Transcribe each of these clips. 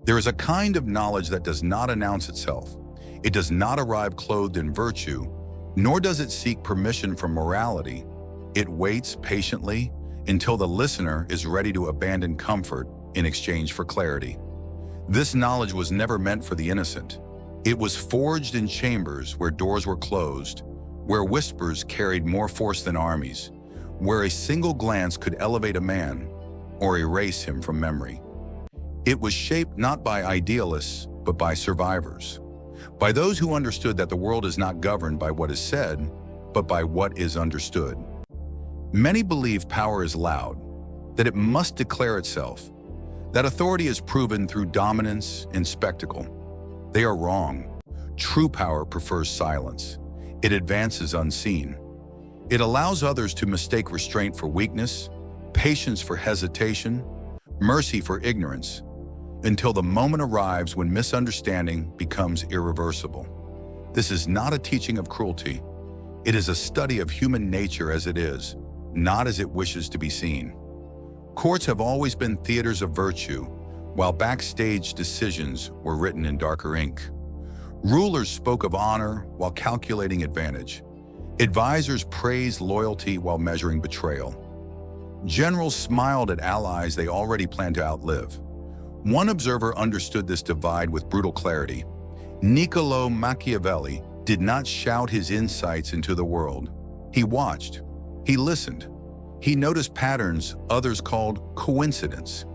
There is a kind of knowledge that does not announce itself. It does not arrive clothed in virtue, nor does it seek permission from morality. It waits patiently until the listener is ready to abandon comfort in exchange for clarity. This knowledge was never meant for the innocent. It was forged in chambers where doors were closed, where whispers carried more force than armies, where a single glance could elevate a man or erase him from memory. It was shaped not by idealists, but by survivors, by those who understood that the world is not governed by what is said, but by what is understood. Many believe power is loud, that it must declare itself, that authority is proven through dominance and spectacle. They are wrong. True power prefers silence. It advances unseen. It allows others to mistake restraint for weakness, patience for hesitation, mercy for ignorance, until the moment arrives when misunderstanding becomes irreversible. This is not a teaching of cruelty. It is a study of human nature as it is, not as it wishes to be seen. Courts have always been theaters of virtue, while backstage decisions were written in darker ink. Rulers spoke of honor while calculating advantage. Advisors praised loyalty while measuring betrayal. Generals smiled at allies they already planned to outlive. One observer understood this divide with brutal clarity. Niccolo Machiavelli did not shout his insights into the world. He watched. He listened. He noticed patterns others called coincidence.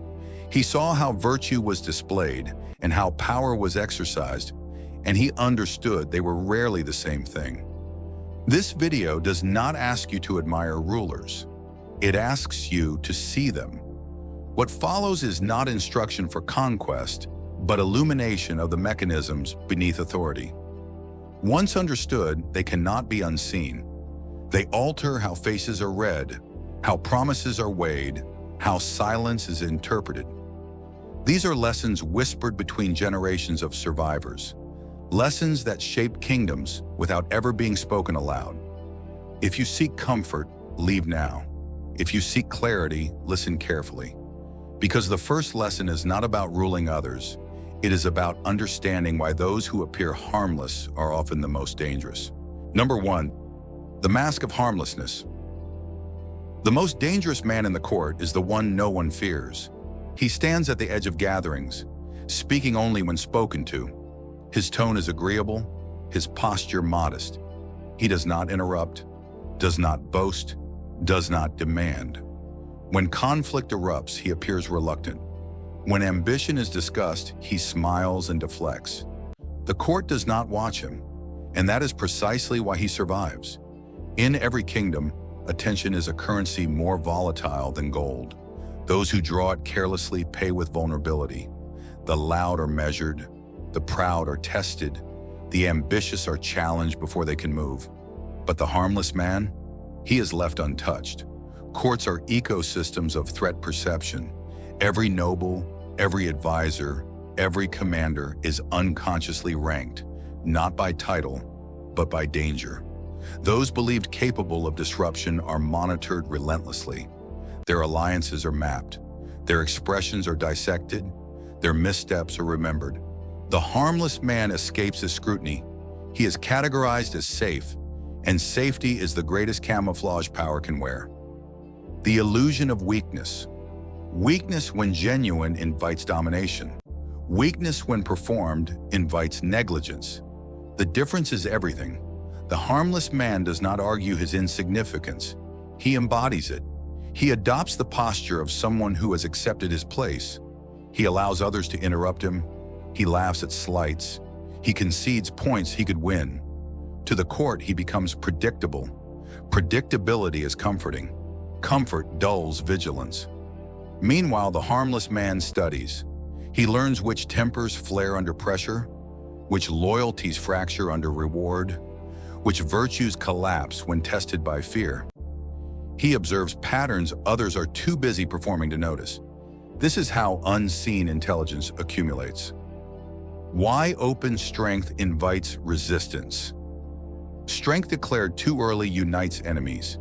He saw how virtue was displayed and how power was exercised, and he understood they were rarely the same thing. This video does not ask you to admire rulers. It asks you to see them. What follows is not instruction for conquest, but illumination of the mechanisms beneath authority. Once understood, they cannot be unseen. They alter how faces are read, how promises are weighed, how silence is interpreted. These are lessons whispered between generations of survivors, lessons that shape kingdoms without ever being spoken aloud. If you seek comfort, leave now. If you seek clarity, listen carefully. Because the first lesson is not about ruling others, it is about understanding why those who appear harmless are often the most dangerous. Number 1, the mask of harmlessness. The most dangerous man in the court is the one no one fears. He stands at the edge of gatherings, speaking only when spoken to. His tone is agreeable, his posture modest. He does not interrupt, does not boast, does not demand. When conflict erupts, he appears reluctant. When ambition is discussed, he smiles and deflects. The court does not watch him, and that is precisely why he survives. In every kingdom, attention is a currency more volatile than gold. Those who draw it carelessly pay with vulnerability. The loud are measured, the proud are tested, the ambitious are challenged before they can move. But the harmless man, he is left untouched. Courts are ecosystems of threat perception. Every noble, every advisor, every commander is unconsciously ranked, not by title, but by danger. Those believed capable of disruption are monitored relentlessly. Their alliances are mapped. Their expressions are dissected. Their missteps are remembered. The harmless man escapes his scrutiny. He is categorized as safe, and safety is the greatest camouflage power can wear. The illusion of weakness. Weakness when genuine invites domination. Weakness when performed invites negligence. The difference is everything. The harmless man does not argue his insignificance. He embodies it. He adopts the posture of someone who has accepted his place. He allows others to interrupt him. He laughs at slights. He concedes points he could win. To the court, he becomes predictable. Predictability is comforting. Comfort dulls vigilance. Meanwhile, the harmless man studies. He learns which tempers flare under pressure, which loyalties fracture under reward, which virtues collapse when tested by fear. He observes patterns others are too busy performing to notice. This is how unseen intelligence accumulates. Why open strength invites resistance. Strength declared too early unites enemies.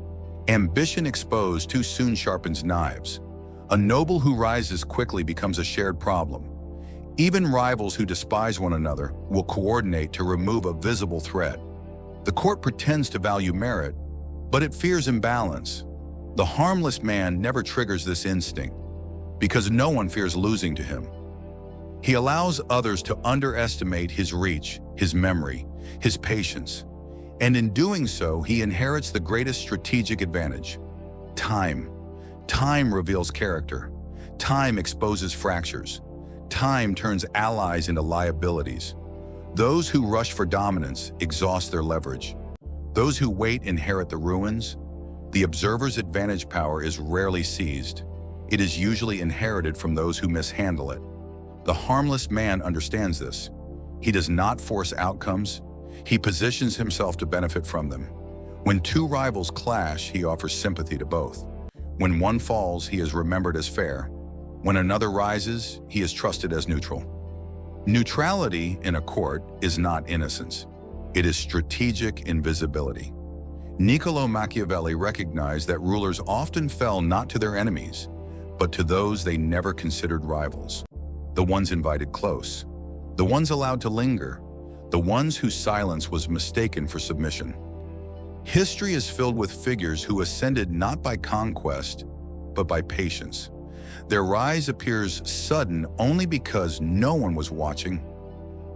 Ambition exposed too soon sharpens knives. A noble who rises quickly becomes a shared problem. Even rivals who despise one another will coordinate to remove a visible threat. The court pretends to value merit, but it fears imbalance. The harmless man never triggers this instinct because no one fears losing to him. He allows others to underestimate his reach, his memory, his patience, and in doing so, he inherits the greatest strategic advantage: time. Time reveals character. Time exposes fractures. Time turns allies into liabilities. Those who rush for dominance exhaust their leverage. Those who wait inherit the ruins. The observer's advantage power is rarely seized. It is usually inherited from those who mishandle it. The harmless man understands this. He does not force outcomes. He positions himself to benefit from them. When two rivals clash, he offers sympathy to both. When one falls, he is remembered as fair. When another rises, he is trusted as neutral. Neutrality in a court is not innocence. It is strategic invisibility. Niccolo Machiavelli recognized that rulers often fell not to their enemies, but to those they never considered rivals. The ones invited close, the ones allowed to linger, the ones whose silence was mistaken for submission. History is filled with figures who ascended not by conquest, but by patience. Their rise appears sudden only because no one was watching.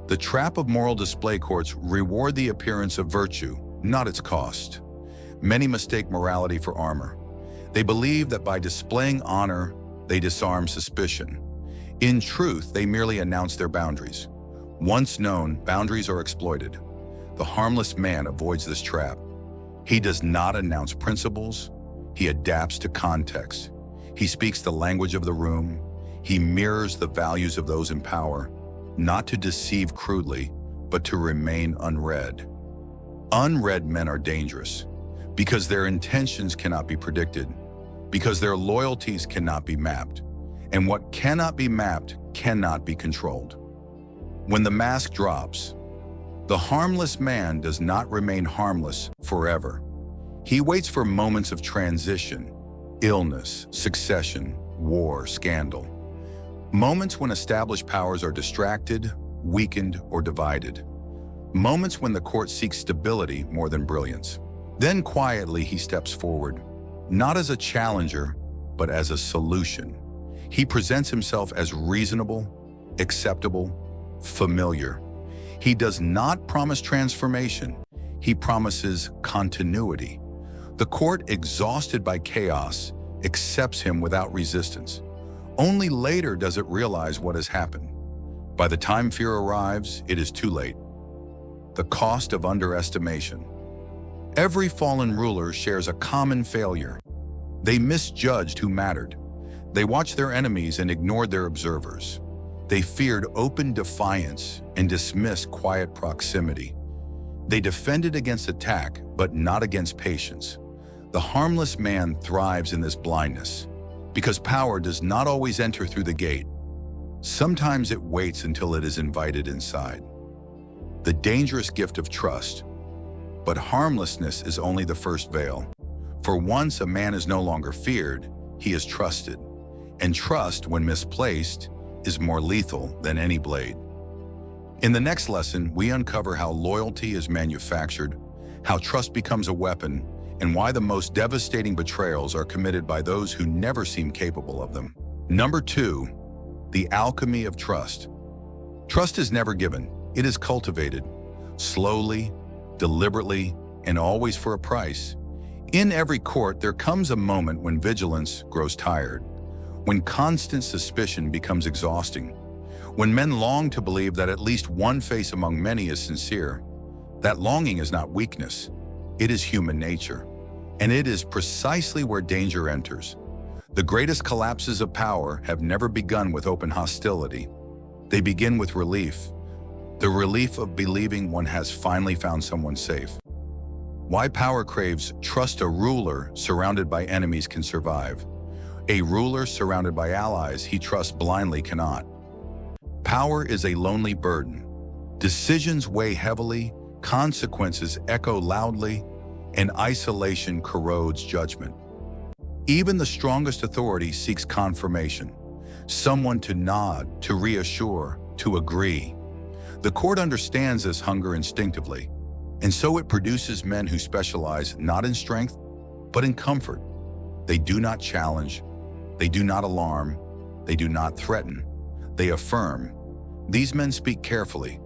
The trap of moral display courts reward the appearance of virtue, not its cost. Many mistake morality for armor. They believe that by displaying honor, they disarm suspicion. In truth, they merely announce their boundaries. Once known, boundaries are exploited. The harmless man avoids this trap. He does not announce principles. He adapts to context. He speaks the language of the room. He mirrors the values of those in power, not to deceive crudely, but to remain unread. Unread men are dangerous because their intentions cannot be predicted, because their loyalties cannot be mapped, and what cannot be mapped cannot be controlled. When the mask drops, the harmless man does not remain harmless forever. He waits for moments of transition, illness, succession, war, scandal. Moments when established powers are distracted, weakened, or divided. Moments when the court seeks stability more than brilliance. Then quietly he steps forward, not as a challenger, but as a solution. He presents himself as reasonable, acceptable, familiar. He does not promise transformation. He promises continuity. The court, exhausted by chaos, accepts him without resistance. Only later does it realize what has happened. By the time fear arrives, it is too late. The cost of underestimation. Every fallen ruler shares a common failure. They misjudged who mattered. They watched their enemies and ignored their observers. They feared open defiance and dismissed quiet proximity. They defended against attack, but not against patience. The harmless man thrives in this blindness because power does not always enter through the gate. Sometimes it waits until it is invited inside. The dangerous gift of trust. But harmlessness is only the first veil. For once a man is no longer feared, he is trusted. And trust, when misplaced, is more lethal than any blade. In the next lesson, we uncover how loyalty is manufactured, how trust becomes a weapon, and why the most devastating betrayals are committed by those who never seem capable of them. Number 2, the alchemy of trust. Trust is never given. It is cultivated, slowly, deliberately, and always for a price. In every court, there comes a moment when vigilance grows tired, when constant suspicion becomes exhausting, when men long to believe that at least one face among many is sincere. That longing is not weakness. It is human nature, and it is precisely where danger enters. The greatest collapses of power have never begun with open hostility. They begin with relief, the relief of believing one has finally found someone safe. Why power craves trust. A ruler surrounded by enemies can survive. A ruler surrounded by allies he trusts blindly cannot. Power is a lonely burden. Decisions weigh heavily, consequences echo loudly, and isolation corrodes judgment. Even the strongest authority seeks confirmation, someone to nod, to reassure, to agree. The court understands this hunger instinctively, and so it produces men who specialize not in strength, but in comfort. They do not challenge, they do not alarm, they do not threaten, they affirm. These men speak carefully.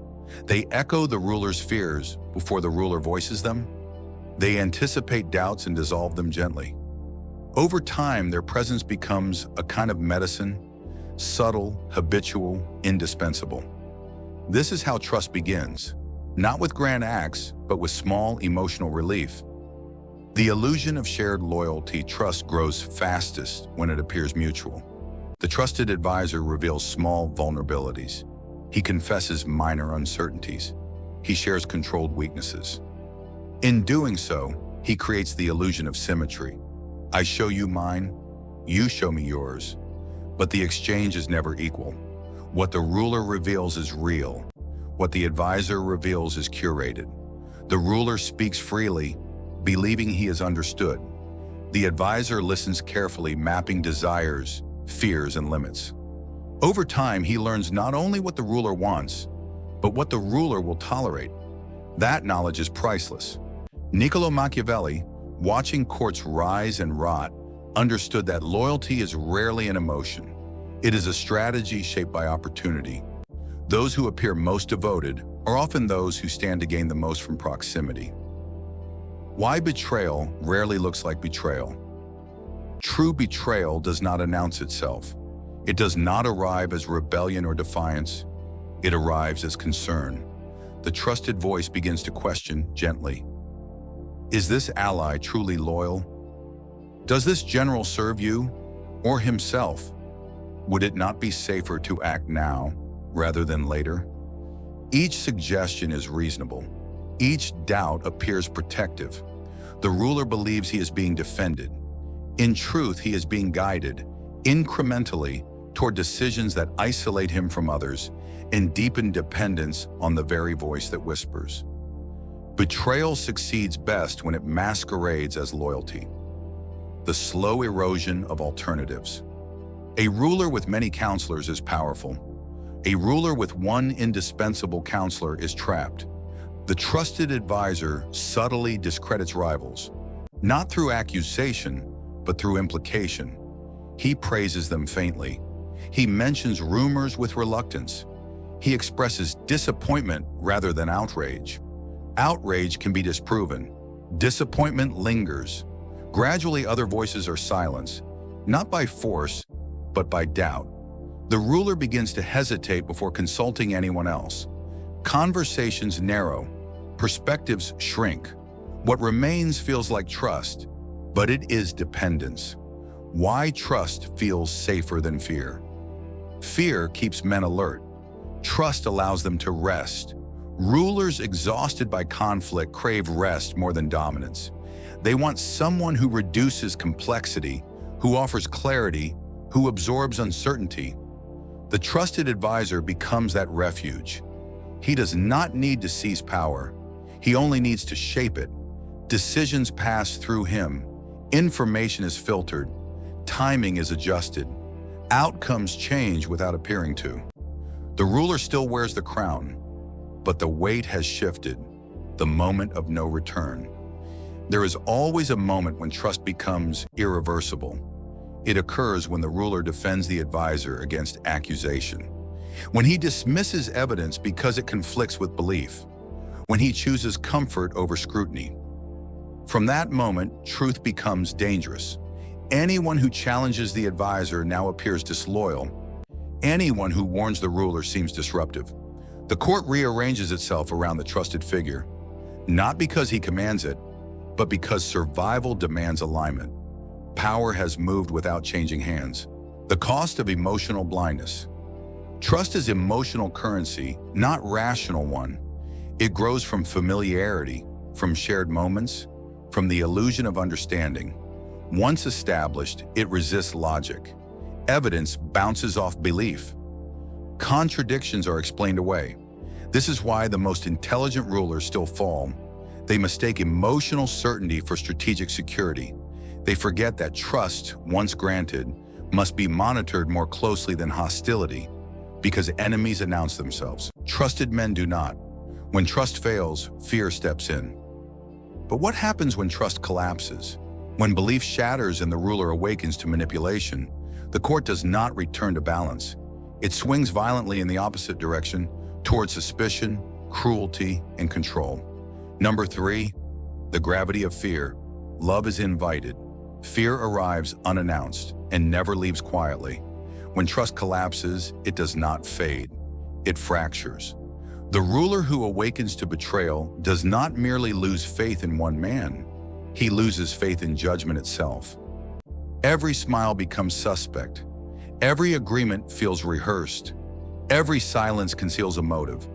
They echo the ruler's fears before the ruler voices them. They anticipate doubts and dissolve them gently. Over time, their presence becomes a kind of medicine, subtle, habitual, indispensable. This is how trust begins, not with grand acts, but with small emotional relief. The illusion of shared loyalty, trust grows fastest when it appears mutual. The trusted advisor reveals small vulnerabilities. He confesses minor uncertainties. He shares controlled weaknesses. In doing so, he creates the illusion of symmetry. I show you mine, you show me yours. But the exchange is never equal. What the ruler reveals is real. What the advisor reveals is curated. The ruler speaks freely, believing he is understood. The advisor listens carefully, mapping desires, fears, and limits. Over time, he learns not only what the ruler wants, but what the ruler will tolerate. That knowledge is priceless. Niccolo Machiavelli, watching courts rise and rot, understood that loyalty is rarely an emotion. It is a strategy shaped by opportunity. Those who appear most devoted are often those who stand to gain the most from proximity. Why betrayal rarely looks like betrayal? True betrayal does not announce itself. It does not arrive as rebellion or defiance. It arrives as concern. The trusted voice begins to question gently. Is this ally truly loyal? Does this general serve you or himself? Would it not be safer to act now rather than later? Each suggestion is reasonable. Each doubt appears protective. The ruler believes he is being defended. In truth, he is being guided incrementally toward decisions that isolate him from others and deepen dependence on the very voice that whispers. Betrayal succeeds best when it masquerades as loyalty. The slow erosion of alternatives. A ruler with many counselors is powerful. A ruler with one indispensable counselor is trapped. The trusted advisor subtly discredits rivals, not through accusation, but through implication. He praises them faintly. He mentions rumors with reluctance. He expresses disappointment rather than outrage. Outrage can be disproven. Disappointment lingers. Gradually, other voices are silenced, not by force, but by doubt. The ruler begins to hesitate before consulting anyone else. Conversations narrow. Perspectives shrink. What remains feels like trust, but it is dependence. Why trust feels safer than fear? Fear keeps men alert. Trust allows them to rest. Rulers exhausted by conflict crave rest more than dominance. They want someone who reduces complexity, who offers clarity, who absorbs uncertainty. The trusted advisor becomes that refuge. He does not need to seize power. He only needs to shape it. Decisions pass through him. Information is filtered. Timing is adjusted. Outcomes change without appearing to. The ruler still wears the crown, but the weight has shifted, the moment of no return. There is always a moment when trust becomes irreversible. It occurs when the ruler defends the advisor against accusation, when he dismisses evidence because it conflicts with belief, when he chooses comfort over scrutiny. From that moment, truth becomes dangerous. Anyone who challenges the advisor now appears disloyal. Anyone who warns the ruler seems disruptive. The court rearranges itself around the trusted figure, not because he commands it, but because survival demands alignment. Power has moved without changing hands. The cost of emotional blindness. Trust is emotional currency, not rational one. It grows from familiarity, from shared moments, from the illusion of understanding. Once established, it resists logic. Evidence bounces off belief. Contradictions are explained away. This is why the most intelligent rulers still fall. They mistake emotional certainty for strategic security. They forget that trust, once granted, must be monitored more closely than hostility. Because enemies announce themselves. Trusted men do not. When trust fails, fear steps in. But what happens when trust collapses? When belief shatters and the ruler awakens to manipulation, the court does not return to balance. It swings violently in the opposite direction, toward suspicion, cruelty, and control. Number 3, the gravity of fear. Love is invited. Fear arrives unannounced and never leaves quietly. When trust collapses, it does not fade. It fractures. The ruler who awakens to betrayal does not merely lose faith in one man. He loses faith in judgment itself. Every smile becomes suspect. Every agreement feels rehearsed. Every silence conceals a motive.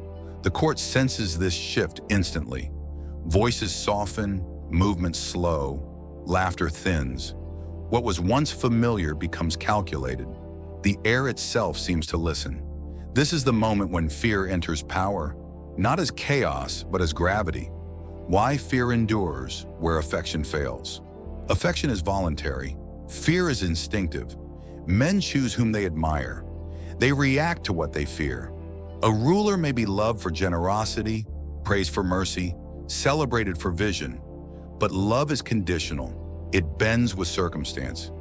The court senses this shift instantly. Voices soften, movements slow, laughter thins. What was once familiar becomes calculated. The air itself seems to listen. This is the moment when fear enters power, not as chaos, but as gravity. Why fear endures where affection fails. Affection is voluntary. Fear is instinctive. Men choose whom they admire. They react to what they fear. A ruler may be loved for generosity, praised for mercy, celebrated for vision. But love is conditional. It bends with circumstance.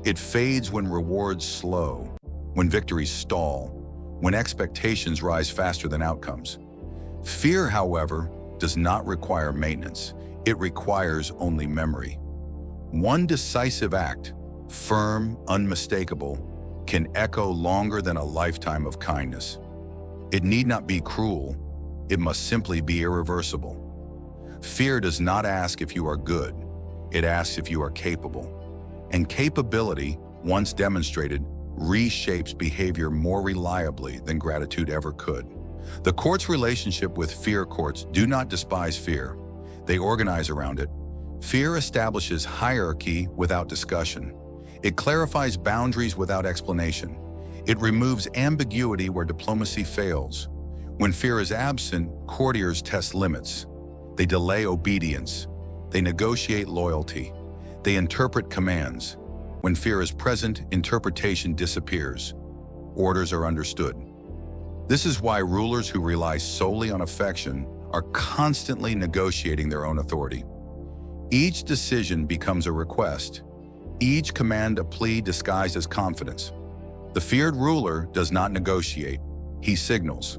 It fades when rewards slow, when victories stall, when expectations rise faster than outcomes. Fear, however, does not require maintenance. It requires only memory. One decisive act, firm, unmistakable, can echo longer than a lifetime of kindness. It need not be cruel. It must simply be irreversible. Fear does not ask if you are good. It asks if you are capable. And capability, once demonstrated, reshapes behavior more reliably than gratitude ever could. The court's relationship with fear courts do not despise fear. They organize around it. Fear establishes hierarchy without discussion. It clarifies boundaries without explanation. It removes ambiguity where diplomacy fails. When fear is absent, courtiers test limits. They delay obedience. They negotiate loyalty. They interpret commands. When fear is present, interpretation disappears. Orders are understood. This is why rulers who rely solely on affection are constantly negotiating their own authority. Each decision becomes a request. Each command a plea disguised as confidence. The feared ruler does not negotiate. He signals.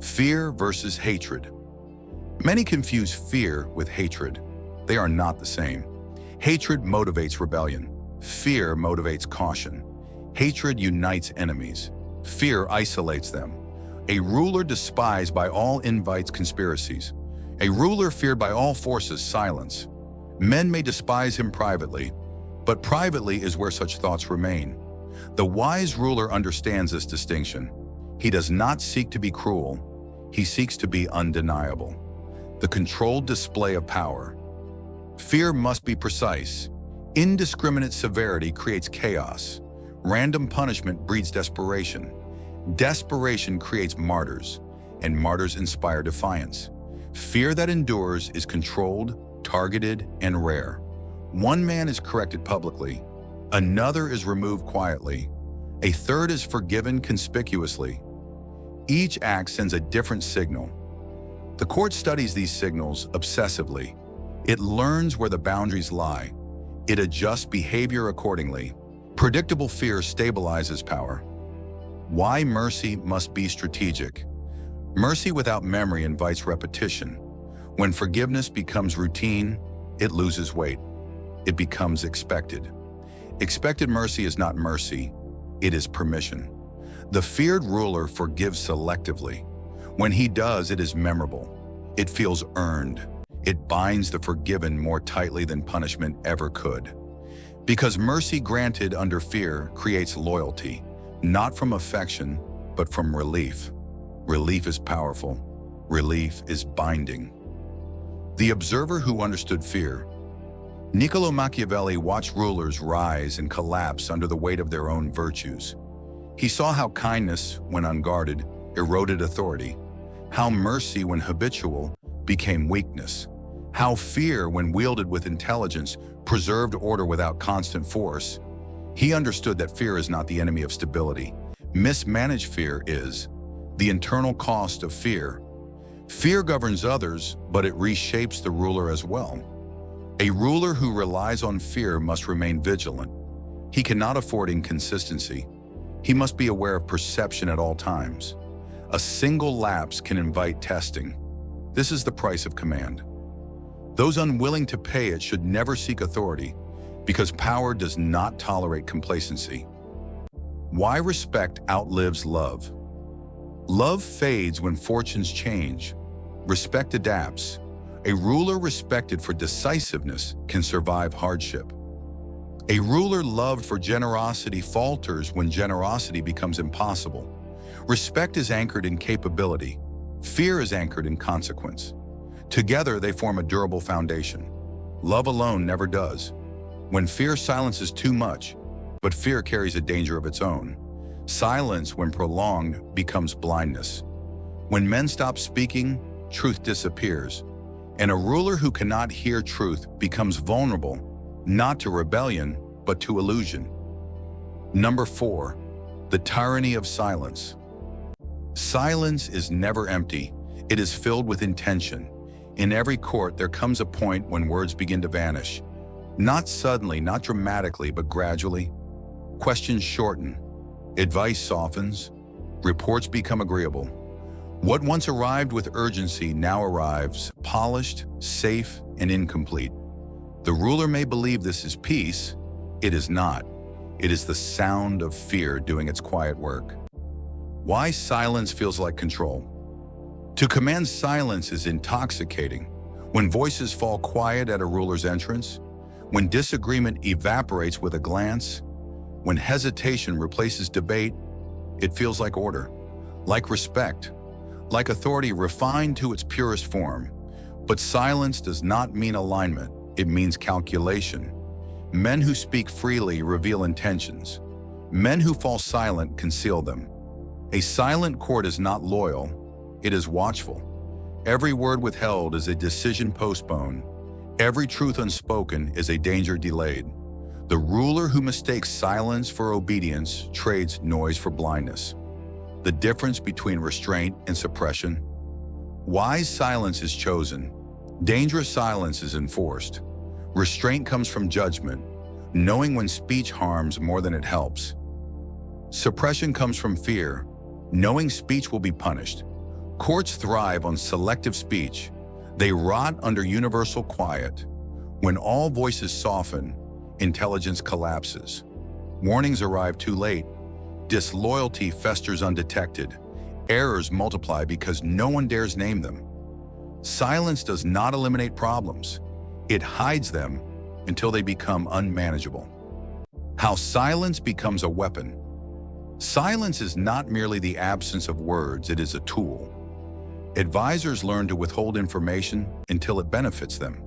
Fear versus hatred. Many confuse fear with hatred. They are not the same. Hatred motivates rebellion. Fear motivates caution. Hatred unites enemies. Fear isolates them. A ruler despised by all invites conspiracies. A ruler feared by all forces silence. Men may despise him privately, but privately is where such thoughts remain. The wise ruler understands this distinction. He does not seek to be cruel. He seeks to be undeniable. The controlled display of power. Fear must be precise. Indiscriminate severity creates chaos. Random punishment breeds desperation. Desperation creates martyrs, and martyrs inspire defiance. Fear that endures is controlled, targeted, and rare. One man is corrected publicly. Another is removed quietly. A third is forgiven conspicuously. Each act sends a different signal. The court studies these signals obsessively. It learns where the boundaries lie. It adjusts behavior accordingly. Predictable fear stabilizes power. Why mercy must be strategic. Mercy without memory invites repetition. When forgiveness becomes routine, it loses weight. It becomes expected. Expected mercy is not mercy, it is permission. The feared ruler forgives selectively. When he does, it is memorable. It feels earned. It binds the forgiven more tightly than punishment ever could. Because mercy granted under fear creates loyalty, not from affection, but from relief. Relief is powerful. Relief is binding. The observer who understood fear. Niccolo Machiavelli watched rulers rise and collapse under the weight of their own virtues. He saw how kindness, when unguarded, eroded authority, how mercy, when habitual, became weakness, how fear, when wielded with intelligence, preserved order without constant force. He understood that fear is not the enemy of stability. Mismanaged fear is the internal cost of fear. Fear governs others, but it reshapes the ruler as well. A ruler who relies on fear must remain vigilant. He cannot afford inconsistency. He must be aware of perception at all times. A single lapse can invite testing. This is the price of command. Those unwilling to pay it should never seek authority, because power does not tolerate complacency. Why respect outlives love? Love fades when fortunes change. Respect adapts. A ruler respected for decisiveness can survive hardship. A ruler loved for generosity falters when generosity becomes impossible. Respect is anchored in capability. Fear is anchored in consequence. Together, they form a durable foundation. Love alone never does. When fear silences too much, but fear carries a danger of its own. Silence, when prolonged, becomes blindness. When men stop speaking, truth disappears. And a ruler who cannot hear truth becomes vulnerable, not to rebellion, but to illusion. Number 4, the tyranny of silence. Silence is never empty. It is filled with intention. In every court, there comes a point when words begin to vanish. Not suddenly, not dramatically, but gradually. Questions shorten. Advice softens. Reports become agreeable. What once arrived with urgency now arrives, polished, safe, and incomplete. The ruler may believe this is peace. It is not. It is the sound of fear doing its quiet work. Why silence feels like control? To command silence is intoxicating. When voices fall quiet at a ruler's entrance, when disagreement evaporates with a glance, when hesitation replaces debate, it feels like order, like respect, like authority refined to its purest form. But silence does not mean alignment, it means calculation. Men who speak freely reveal intentions. Men who fall silent conceal them. A silent court is not loyal, it is watchful. Every word withheld is a decision postponed. Every truth unspoken is a danger delayed. The ruler who mistakes silence for obedience trades noise for blindness. The difference between restraint and suppression. Wise silence is chosen. Dangerous silence is enforced. Restraint comes from judgment, knowing when speech harms more than it helps. Suppression comes from fear, knowing speech will be punished. Courts thrive on selective speech. They rot under universal quiet. When all voices soften, intelligence collapses. Warnings arrive too late. Disloyalty festers undetected. Errors multiply because no one dares name them. Silence does not eliminate problems. It hides them until they become unmanageable. How silence becomes a weapon. Silence is not merely the absence of words, it is a tool. Advisors learn to withhold information until it benefits them.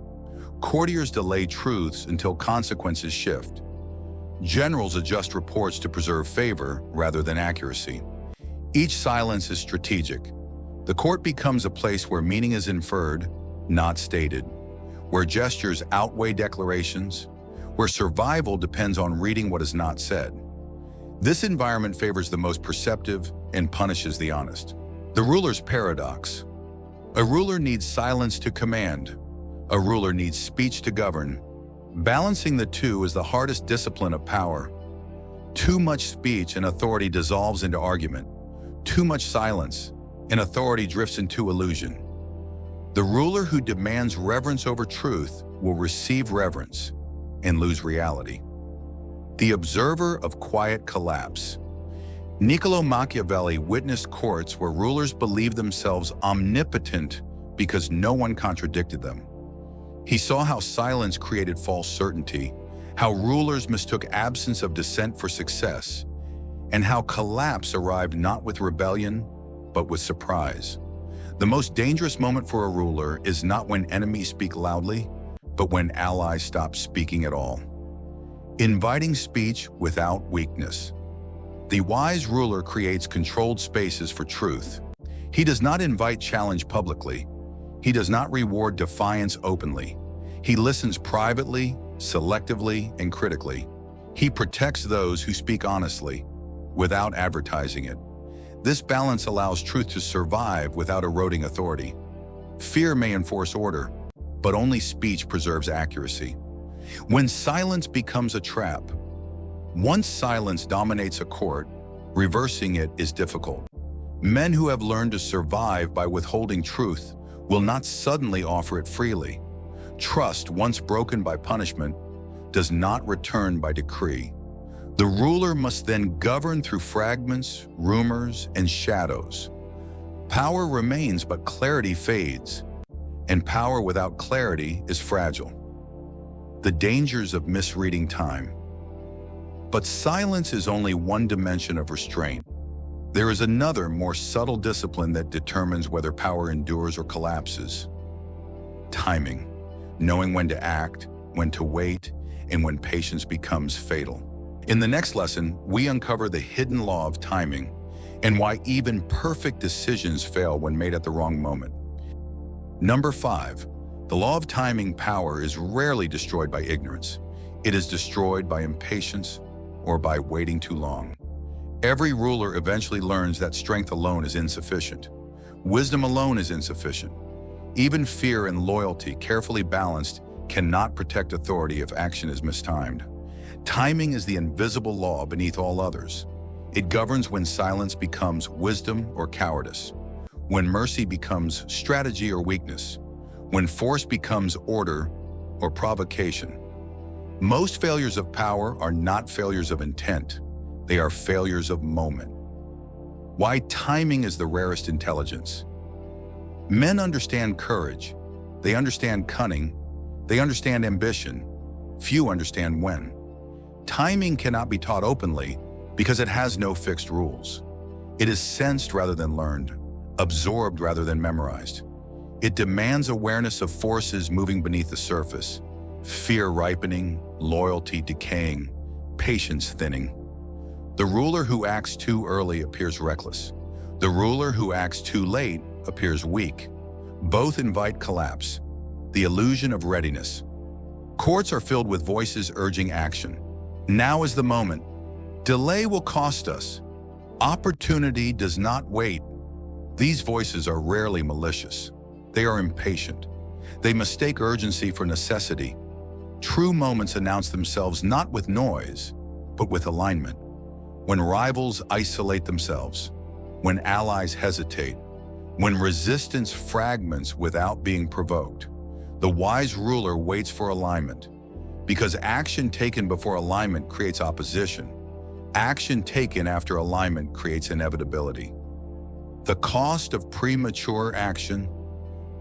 Courtiers delay truths until consequences shift. Generals adjust reports to preserve favor rather than accuracy. Each silence is strategic. The court becomes a place where meaning is inferred, not stated, where gestures outweigh declarations, where survival depends on reading what is not said. This environment favors the most perceptive and punishes the honest. The ruler's paradox. A ruler needs silence to command. A ruler needs speech to govern. Balancing the two is the hardest discipline of power. Too much speech and authority dissolves into argument. Too much silence and authority drifts into illusion. The ruler who demands reverence over truth will receive reverence and lose reality. The observer of quiet collapse. Niccolo Machiavelli witnessed courts where rulers believed themselves omnipotent because no one contradicted them. He saw how silence created false certainty, how rulers mistook absence of dissent for success, and how collapse arrived not with rebellion, but with surprise. The most dangerous moment for a ruler is not when enemies speak loudly, but when allies stop speaking at all. Inviting speech without weakness. The wise ruler creates controlled spaces for truth. He does not invite challenge publicly. He does not reward defiance openly. He listens privately, selectively, and critically. He protects those who speak honestly, without advertising it. This balance allows truth to survive without eroding authority. Fear may enforce order, but only speech preserves accuracy. When silence becomes a trap, once silence dominates a court, reversing it is difficult. Men who have learned to survive by withholding truth will not suddenly offer it freely. Trust, once broken by punishment, does not return by decree. The ruler must then govern through fragments, rumors, and shadows. Power remains, but clarity fades, and power without clarity is fragile. The dangers of misreading time. But silence is only one dimension of restraint. There is another, more subtle discipline that determines whether power endures or collapses. Timing, knowing when to act, when to wait, and when patience becomes fatal. In the next lesson, we uncover the hidden law of timing and why even perfect decisions fail when made at the wrong moment. Number 5, the law of timing. Power is rarely destroyed by ignorance. It is destroyed by impatience or by waiting too long. Every ruler eventually learns that strength alone is insufficient. Wisdom alone is insufficient. Even fear and loyalty, carefully balanced, cannot protect authority if action is mistimed. Timing is the invisible law beneath all others. It governs when silence becomes wisdom or cowardice, when mercy becomes strategy or weakness, when force becomes order or provocation. Most failures of power are not failures of intent. They are failures of moment. Why timing is the rarest intelligence. Men understand courage. They understand cunning. They understand ambition. Few understand when. Timing cannot be taught openly because it has no fixed rules. It is sensed rather than learned, absorbed rather than memorized. It demands awareness of forces moving beneath the surface, fear ripening, loyalty decaying, patience thinning. The ruler who acts too early appears reckless. The ruler who acts too late appears weak. Both invite collapse, the illusion of readiness. Courts are filled with voices urging action. Now is the moment. Delay will cost us. Opportunity does not wait. These voices are rarely malicious. They are impatient. They mistake urgency for necessity. True moments announce themselves not with noise, but with alignment. When rivals isolate themselves, when allies hesitate, when resistance fragments without being provoked, the wise ruler waits for alignment. Because action taken before alignment creates opposition. Action taken after alignment creates inevitability. The cost of premature action.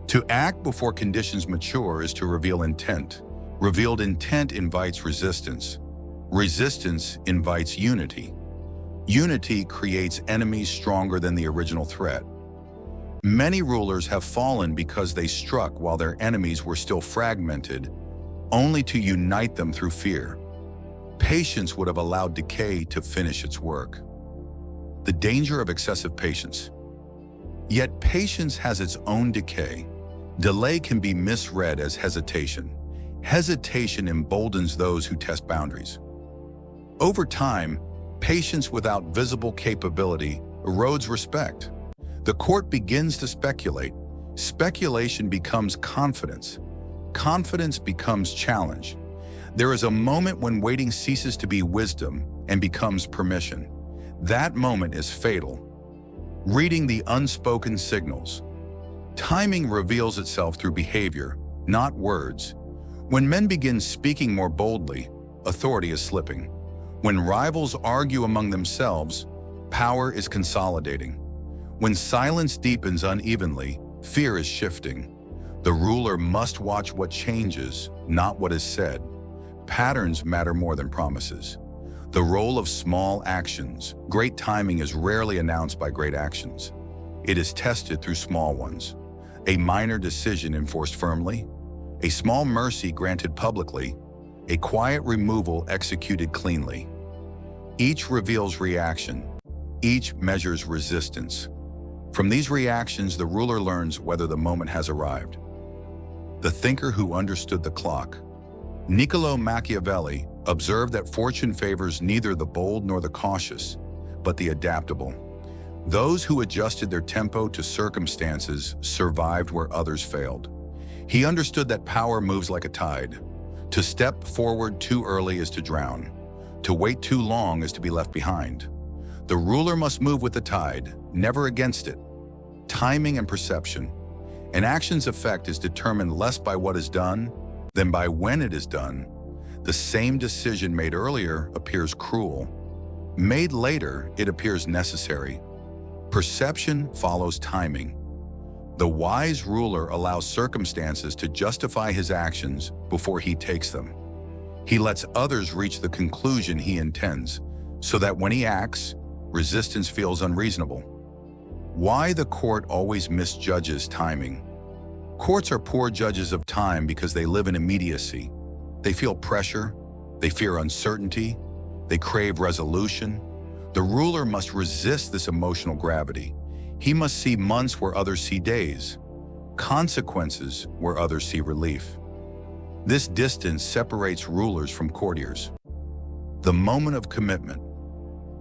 To act before conditions mature is to reveal intent. Revealed intent invites resistance. Resistance invites unity. Unity creates enemies stronger than the original threat. Many rulers have fallen because they struck while their enemies were still fragmented, only to unite them through fear. Patience would have allowed decay to finish its work. The danger of excessive patience. Yet patience has its own decay. Delay can be misread as hesitation. Hesitation emboldens those who test boundaries. Over time, patience without visible capability erodes respect. The court begins to speculate. Speculation becomes confidence. Confidence becomes challenge. There is a moment when waiting ceases to be wisdom and becomes permission. That moment is fatal. Reading the unspoken signals. Timing reveals itself through behavior, not words. When men begin speaking more boldly, authority is slipping. When rivals argue among themselves, power is consolidating. When silence deepens unevenly, fear is shifting. The ruler must watch what changes, not what is said. Patterns matter more than promises. The role of small actions. Great timing is rarely announced by great actions. It is tested through small ones. A minor decision enforced firmly, a small mercy granted publicly, a quiet removal executed cleanly. Each reveals reaction. Each measures resistance. From these reactions, the ruler learns whether the moment has arrived. The thinker who understood the clock. Niccolo Machiavelli observed that fortune favors neither the bold nor the cautious, but the adaptable. Those who adjusted their tempo to circumstances survived where others failed. He understood that power moves like a tide. To step forward too early is to drown. To wait too long is to be left behind. The ruler must move with the tide, never against it. Timing and perception. An action's effect is determined less by what is done than by when it is done. The same decision made earlier appears cruel. Made later, it appears necessary. Perception follows timing. The wise ruler allows circumstances to justify his actions before he takes them. He lets others reach the conclusion he intends, so that when he acts, resistance feels unreasonable. Why the court always misjudges timing? Courts are poor judges of time because they live in immediacy. They feel pressure, they fear uncertainty, they crave resolution. The ruler must resist this emotional gravity. He must see months where others see days, consequences where others see relief. This distance separates rulers from courtiers. The moment of commitment.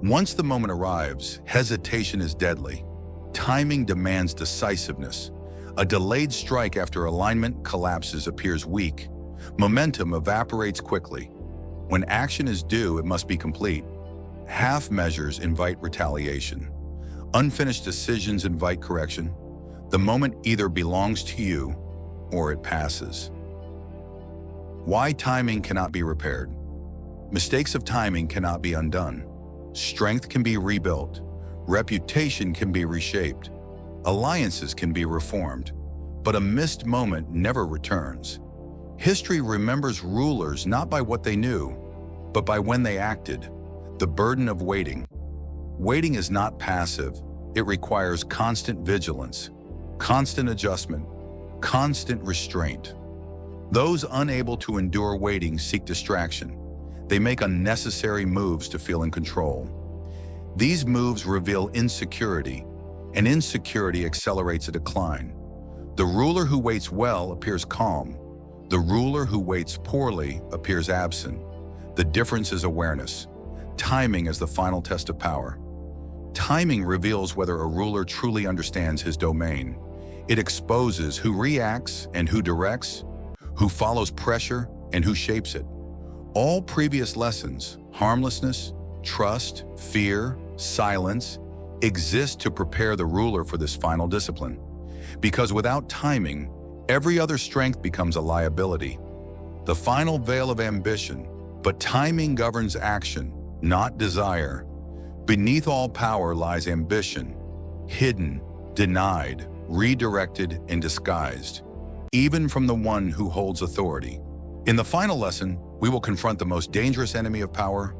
Once the moment arrives, hesitation is deadly. Timing demands decisiveness. A delayed strike after alignment collapses appears weak. Momentum evaporates quickly. When action is due, it must be complete. Half measures invite retaliation. Unfinished decisions invite correction. The moment either belongs to you or it passes. Why timing cannot be repaired. Mistakes of timing cannot be undone. Strength can be rebuilt. Reputation can be reshaped. Alliances can be reformed. But a missed moment never returns. History remembers rulers not by what they knew, but by when they acted. The burden of waiting. Waiting is not passive. It requires constant vigilance, constant adjustment, constant restraint. Those unable to endure waiting seek distraction. They make unnecessary moves to feel in control. These moves reveal insecurity, and insecurity accelerates a decline. The ruler who waits well appears calm. The ruler who waits poorly appears absent. The difference is awareness. Timing is the final test of power. Timing reveals whether a ruler truly understands his domain. It exposes who reacts and who directs, who follows pressure and who shapes it. All previous lessons, harmlessness, trust, fear, silence, exist to prepare the ruler for this final discipline. Because without timing, every other strength becomes a liability. The final veil of ambition, but timing governs action, not desire. Beneath all power lies ambition, hidden, denied, redirected, and disguised, even from the one who holds authority. In the final lesson, we will confront the most dangerous enemy of power,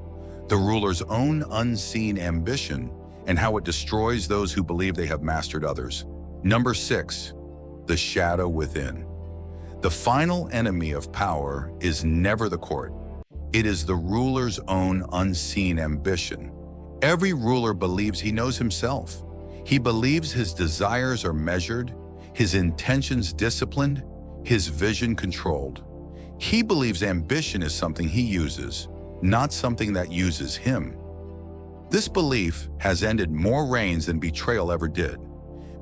the ruler's own unseen ambition, and how it destroys those who believe they have mastered others. Number 6, the shadow within. The final enemy of power is never the court. It is the ruler's own unseen ambition. Every ruler believes he knows himself. He believes his desires are measured, his intentions disciplined, his vision controlled. He believes ambition is something he uses, not something that uses him. This belief has ended more reigns than betrayal ever did,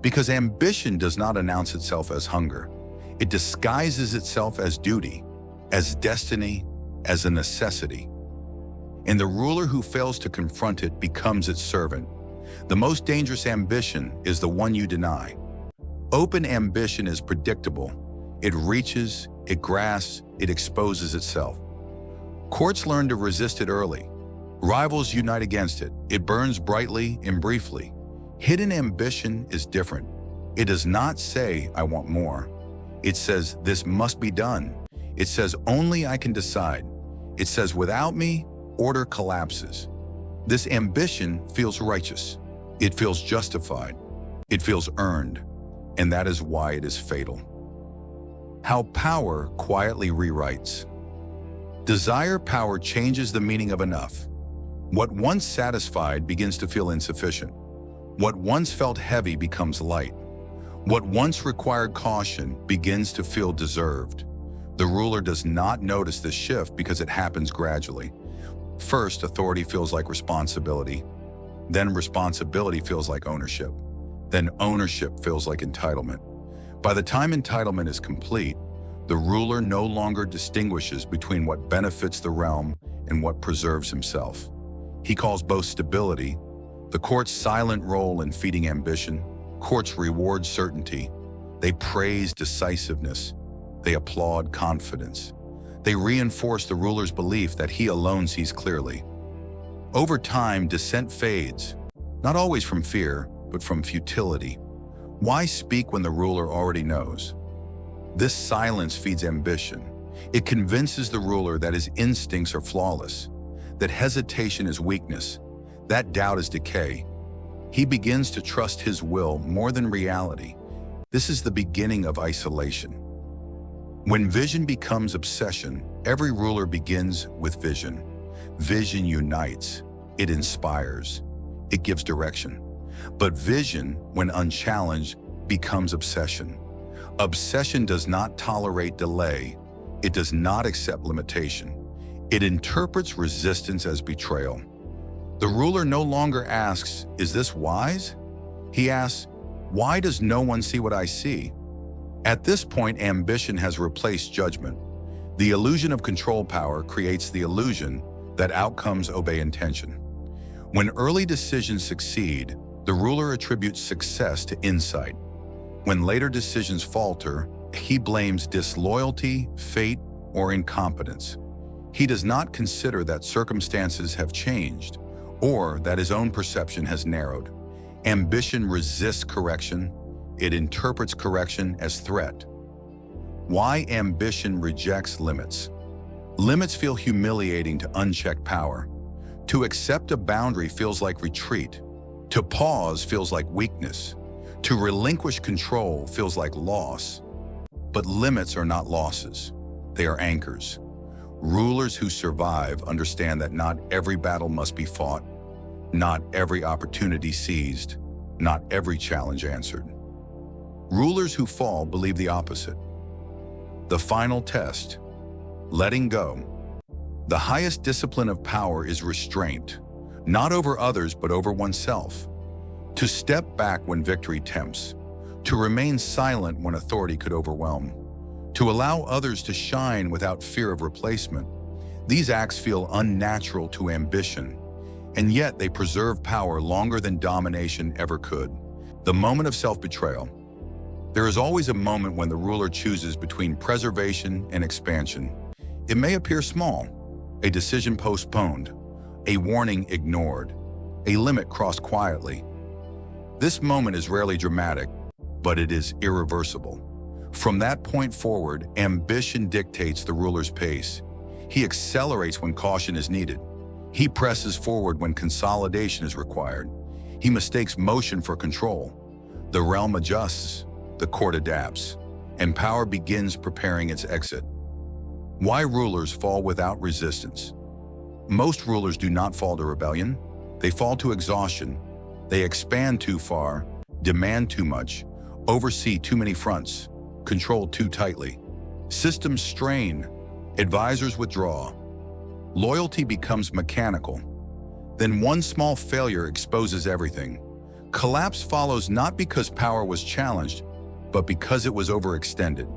because ambition does not announce itself as hunger. It disguises itself as duty, as destiny, as a necessity. And the ruler who fails to confront it becomes its servant. The most dangerous ambition is the one you deny. Open ambition is predictable. It reaches, it grasps, it exposes itself. Courts learn to resist it early. Rivals unite against it. It burns brightly and briefly. Hidden ambition is different. It does not say, "I want more." It says, "This must be done." It says, "Only I can decide." It says, "Without me, order collapses." This ambition feels righteous. It feels justified. It feels earned. And that is why it is fatal. How power quietly rewrites. Desire power changes the meaning of enough. What once satisfied begins to feel insufficient. What once felt heavy becomes light. What once required caution begins to feel deserved. The ruler does not notice this shift because it happens gradually. First, authority feels like responsibility. Then responsibility feels like ownership. Then ownership feels like entitlement. By the time entitlement is complete, the ruler no longer distinguishes between what benefits the realm and what preserves himself. He calls both stability, the court's silent role in feeding ambition. Courts reward certainty. They praise decisiveness. They applaud confidence. They reinforce the ruler's belief that he alone sees clearly. Over time, dissent fades, not always from fear, but from futility. Why speak when the ruler already knows? This silence feeds ambition. It convinces the ruler that his instincts are flawless, that hesitation is weakness, that doubt is decay. He begins to trust his will more than reality. This is the beginning of isolation. When vision becomes obsession, every ruler begins with vision. Vision unites, it inspires, it gives direction. But vision, when unchallenged, becomes obsession. Obsession does not tolerate delay. It does not accept limitation. It interprets resistance as betrayal. The ruler no longer asks, "Is this wise?" He asks, "Why does no one see what I see?" At this point, ambition has replaced judgment. The illusion of control power creates the illusion that outcomes obey intention. When early decisions succeed, the ruler attributes success to insight. When later decisions falter, he blames disloyalty, fate, or incompetence. He does not consider that circumstances have changed or that his own perception has narrowed. Ambition resists correction. It interprets correction as threat. Why ambition rejects limits? Limits feel humiliating to unchecked power. To accept a boundary feels like retreat. To pause feels like weakness. To relinquish control feels like loss. But limits are not losses. They are anchors. Rulers who survive understand that not every battle must be fought, not every opportunity seized, not every challenge answered. Rulers who fall believe the opposite. The final test, letting go. The highest discipline of power is restraint, not over others but over oneself. To step back when victory tempts, to remain silent when authority could overwhelm, to allow others to shine without fear of replacement. These acts feel unnatural to ambition, and yet they preserve power longer than domination ever could. The moment of self-betrayal. There is always a moment when the ruler chooses between preservation and expansion. It may appear small, a decision postponed, a warning ignored, a limit crossed quietly. This moment is rarely dramatic, but it is irreversible. From that point forward, ambition dictates the ruler's pace. He accelerates when caution is needed. He presses forward when consolidation is required. He mistakes motion for control. The realm adjusts, the court adapts, and power begins preparing its exit. Why rulers fall without resistance? Most rulers do not fall to rebellion. They fall to exhaustion. They expand too far, demand too much, oversee too many fronts, control too tightly. Systems strain, advisors withdraw. Loyalty becomes mechanical. Then one small failure exposes everything. Collapse follows not because power was challenged, but because it was overextended.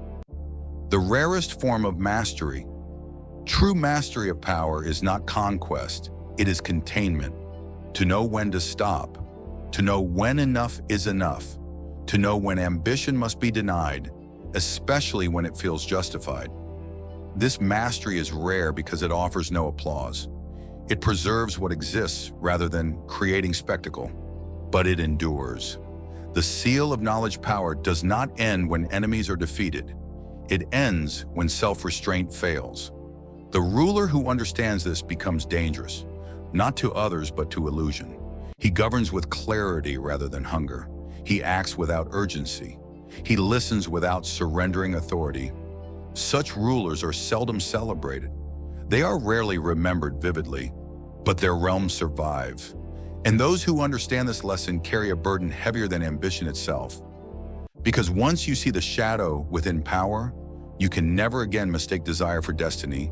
The rarest form of mastery. True mastery of power is not conquest, it is containment. To know when to stop, to know when enough is enough, to know when ambition must be denied, especially when it feels justified. This mastery is rare because it offers no applause. It preserves what exists rather than creating spectacle, but it endures. The seal of knowledge power does not end when enemies are defeated. It ends when self-restraint fails. The ruler who understands this becomes dangerous, not to others but to illusion. He governs with clarity rather than hunger. He acts without urgency. He listens without surrendering authority. Such rulers are seldom celebrated. They are rarely remembered vividly, but their realms survive. And those who understand this lesson carry a burden heavier than ambition itself. Because once you see the shadow within power, you can never again mistake desire for destiny,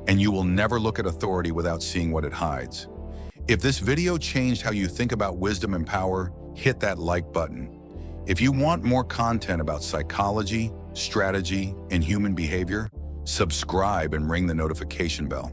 and you will never look at authority without seeing what it hides. If this video changed how you think about wisdom and power, hit that like button. If you want more content about psychology, strategy, and human behavior, subscribe and ring the notification bell.